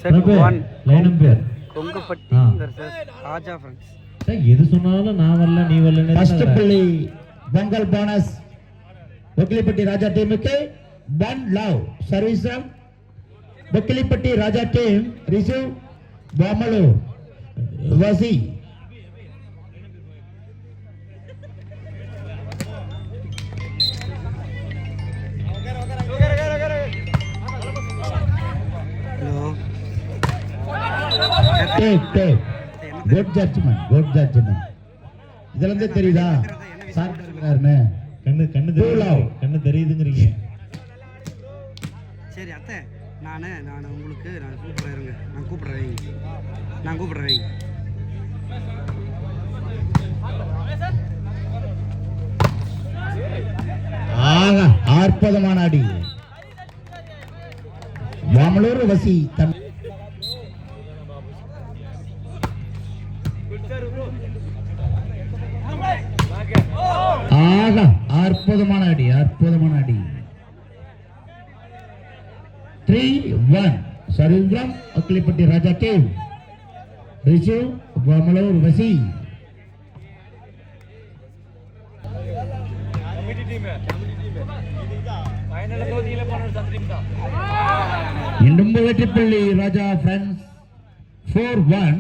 Set 1 line number Kongupatti versus Raja friends. எது சொன்னாலும் நான் வரல நீ வரல. ஃபர்ஸ்ட் புள்ளி பெங்கல் போனஸ் பொக்கிலிப்பட்டி ராஜா டீமுக்கு 1 love service from Pokkilipatti Raja team. Receive பாமலு வசி. Good judgement. இதுல இருந்து தெரியுதா சார் இருக்காருன்னு? கண்ணு தெரியுதுங்கறீங்க. சரி அத்தை, நான் உங்களுக்கு கூப்பிடுறேன். நான் கூப்பிடுறேன். ஆகா, அற்புதமான அடி. வாமலூர் வசி தன் ஆகா, அற்புதமான அடி. 3-1 service from Pokkilipatti Raja team. Receive வாமலூர் வசி. இன்னும் வெற்றி புள்ளி Raja friends 4-1.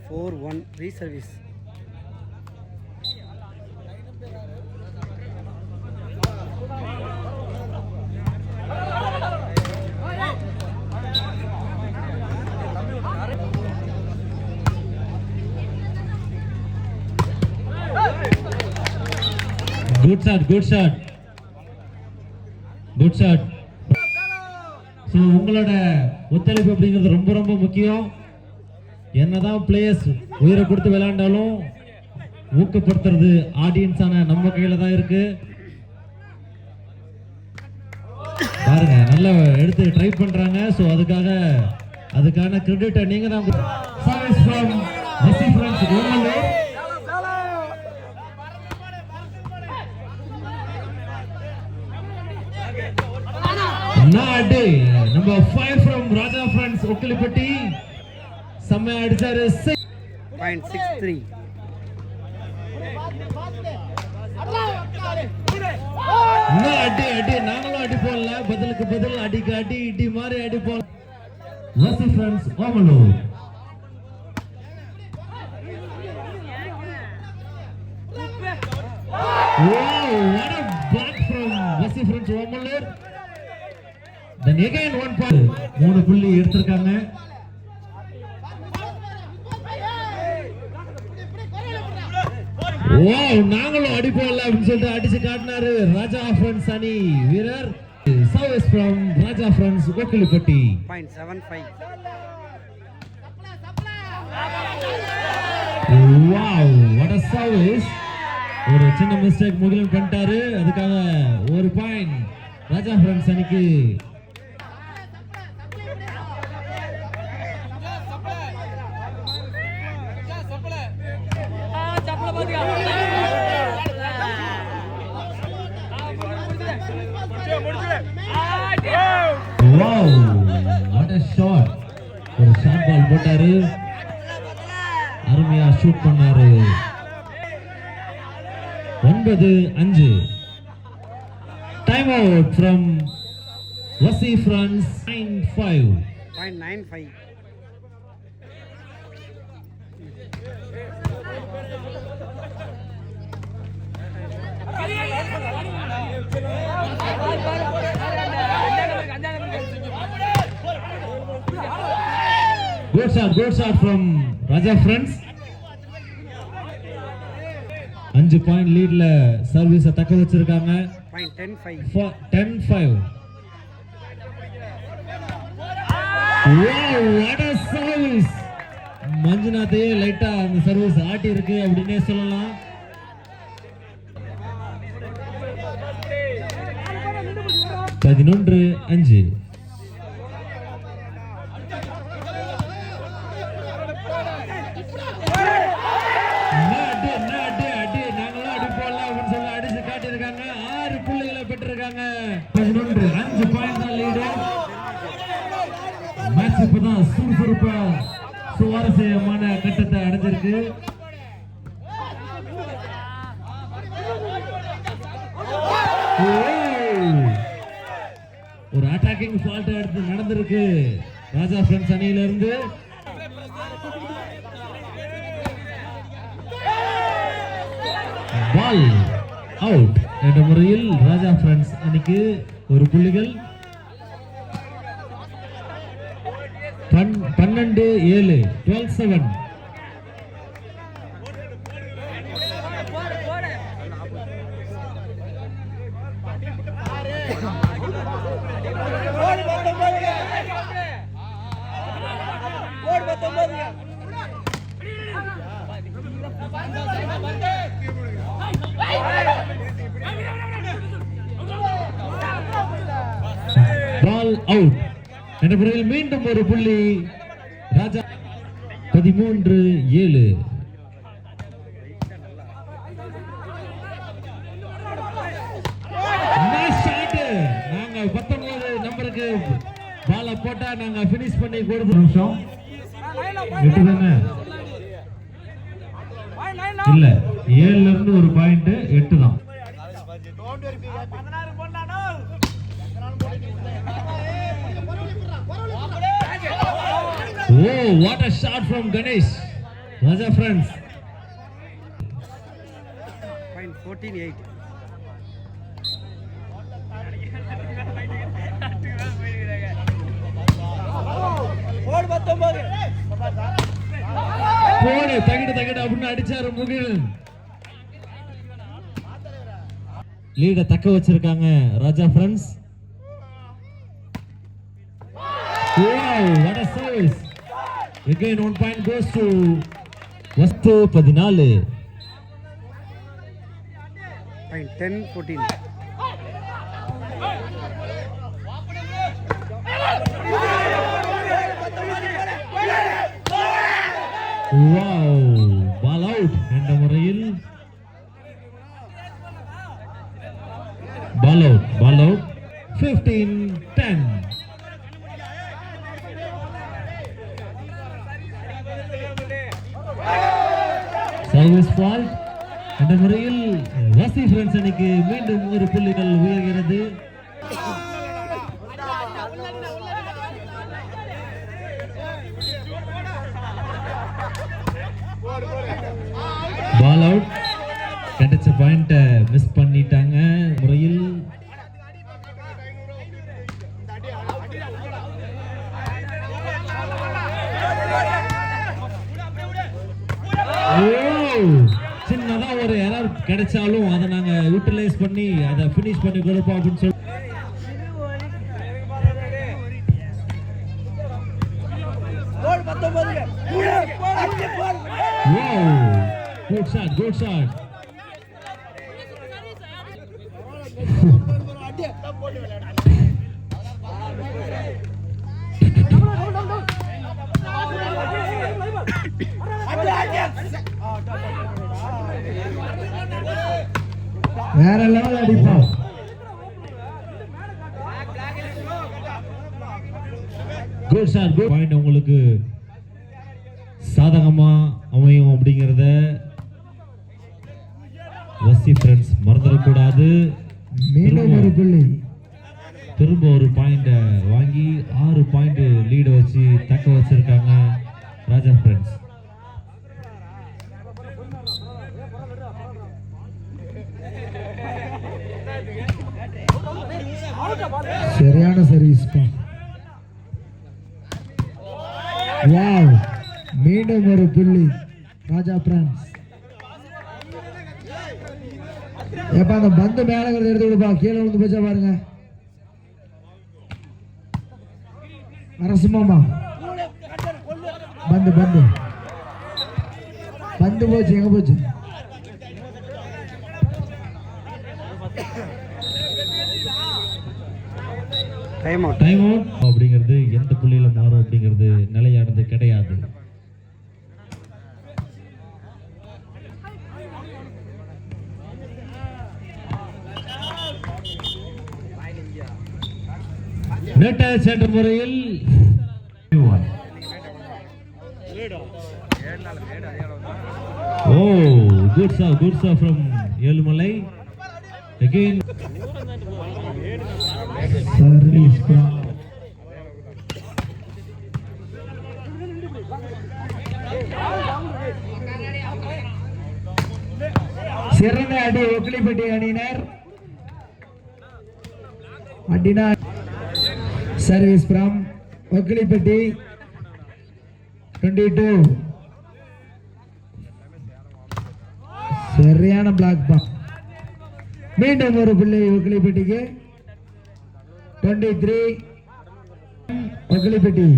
.41 reservice. Good shot. So உங்களோட ஒத்துழைப்பு அப்படிங்கிறது ரொம்ப ரொம்ப முக்கியம். என்னதான் பிளேயர்ஸ் உயிரை கொடுத்து விளையாண்டாலும் ஊக்கப்படுத்துறது ஆடியன்ஸான நம்ம கையில தான் இருக்கு. பாருங்க, நல்லா எடுத்து ட்ரை பண்றாங்க. ஸோ அதுக்கான கிரெடிட்டை நீங்க தான். சர்வீஸ் ஃப்ரம் வசி friends Omalur. Number 5 from Raja Friends Okkilipatti. Samay adicharu 6.63. அடி நாங்களும் அடி போடல, பதிலுக்கு பதில் அடிக்கு அடி இடி மாதிரி அடி போல. வசி friends Omalur. Wow, what a block from Vasi Friends Omalur. Then again 1 point. 3 புள்ளி எடுத்துட்டாங்க. Wow, நாங்களும் அடி போடல அப்படினு சொல்லிட்டு அடிச்சு காட்டினாரு ராஜா ஃப்ரெண்ட்ஸ் அணி வீரர். Service from Raja Friends Okkilipatti. .75. Wow, what a service. ஒரு சின்ன மிஸ்டேக் முகிலன் பண்ணிட்டாரு. அதுக்காக 1 பாயிண்ட் ராஜா ஃப்ரெண்ட்ஸ் அணிக்கு. Wow, what a shot. ஒரு ஷாட் பால் போட்டாரு, அருமையா ஷூட் பண்ணாரு. 9-5. Time out from Vasi Friends. 9.95. Good shot from Raja Friends. 5 point லீட்ல சர்வீஸ தக்க வச்சிருக்காங்க. .10-5. Wow, what a service. மஞ்சுநாதே லைட்டா அந்த சர்வீஸ் ஆட்டி இருக்கு அப்படினே சொல்லலாம். 11-5. காட்டியிருக்காங்க 6 புள்ளிகளை பெற்றிருக்காங்க. 11-5 பாயிண்ட் தான் லீடு. மேட்ச் இப்பதான் சுறுசுறுப்பா சுவாரஸ்யமான கட்டத்தை அடைஞ்சிருக்கு. ஒரு அட்டாக்கிங் ஃபால்ட் எடுத்து நடந்திருக்கு ராஜா ஃப்ரெண்ட்ஸ் அணியில இருந்து. பால் அவுட் என்ற முறையில் ராஜா ஃப்ரெண்ட்ஸ் அணிக்கு 1 புள்ளிகள். 12-7 12-7. பால் அவுட் என்ற முறையில் மீண்டும் 1 புள்ளி ராஜா. 13-7. நாங்க 19 நம்பருக்கு பால போட்டா நாங்க பினிஷ் பண்ணி கொடுத்த நிமிஷம் இல்ல 7ல இருந்து 1 பாயிண்ட் 8 தான். Oh, what a shot from Ganesh. Raja friends. Point 14-8. போடு தகிடு அப்படின்னு அடிச்சாரு முகிலன். லீட தக்க வச்சிருக்காங்க ராஜா friends. Wow, what a service. Again 1 point goes to Vastu 14. Point 10-14. Wow, ball out என்ற முறையில் ball out 15-10. சர்வீஸ் ஃபால்ட் என்ற முறையில் வாசி ஃப்ரெண்ட்ஸ் அணிக்கு மீண்டும் 1 புள்ளிகள் உயர்கிறது. பால் அவுட் கிடைச்ச பாயிண்ட மிஸ் பண்ணிட்டாங்க முறையில். சின்னதா ஒரு எரர் கிடைச்சாலும் அதை நாங்க யூட்டிலைஸ் பண்ணி அதை பினிஷ் பண்ணி கொடுப்போம் அப்படின்னு சொல்லி. Good shot. வேற லெவல் அடிப்போம். Good shot. குட் பாயிண்ட் உங்களுக்கு சாதகமா அமையும் அப்படிங்கறத வசி ஃப்ரெண்ட்ஸ் மறந்துடக்கூடாது. மீண்டும் 1 புள்ளி. திரும்ப 1 பாயிண்ட் வாங்கி 6 பாயிண்ட் லீட் வச்சு தக்க வச்சிருக்காங்க ராஜா ஃப்ரெண்ட்ஸ். சரியான சர்வீஸ். வாவ், மீண்டும் 1 புள்ளி ராஜா ஃப்ரெண்ட்ஸ். ஏப்பா அந்த பந்து மேலங்கிறது எடுத்து விடுப்பா, கீழே விழுந்து போச்சா பாருங்க. நரசிம்மா பந்து பந்து பந்து போச்சு, எங்க போச்சு? Time out. டைம் அவுட் அப்படிங்கிறது எந்த புள்ளியில மாறும் அப்படிங்கிறது நிலையானது கிடையாது. நெட்ட சென்ற முறையில் good serve from Yelumalai. Again service from சிறந்த அடி ஒக்கிலிப்பட்டி அணியினர். அடினா சர்வீஸ் ஃப்ரம் ஒக்கிலிப்பட்டி 22. சரியான பிளாக் பா. மீண்டும் ஒரு பிள்ளை ஒக்கிலிப்பட்டிக்கு 23 ஒக்கிலிப்பட்டி.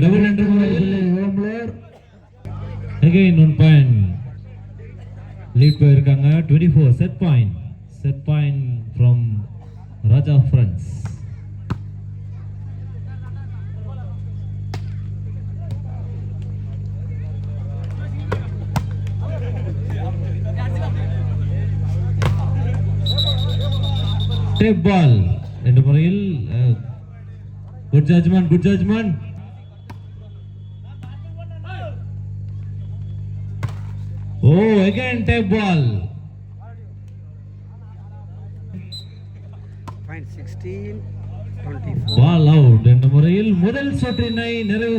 double என்று ஓம்லர் again 1 point lead போயிருக்காங்க. 24 set point from Raja Friends. Tape ball என்ற முறையில் good judgment. Again tape ball. Point 16, 24. Ball out என்ற முறையில் முதல் சுற்றினை நிறைவு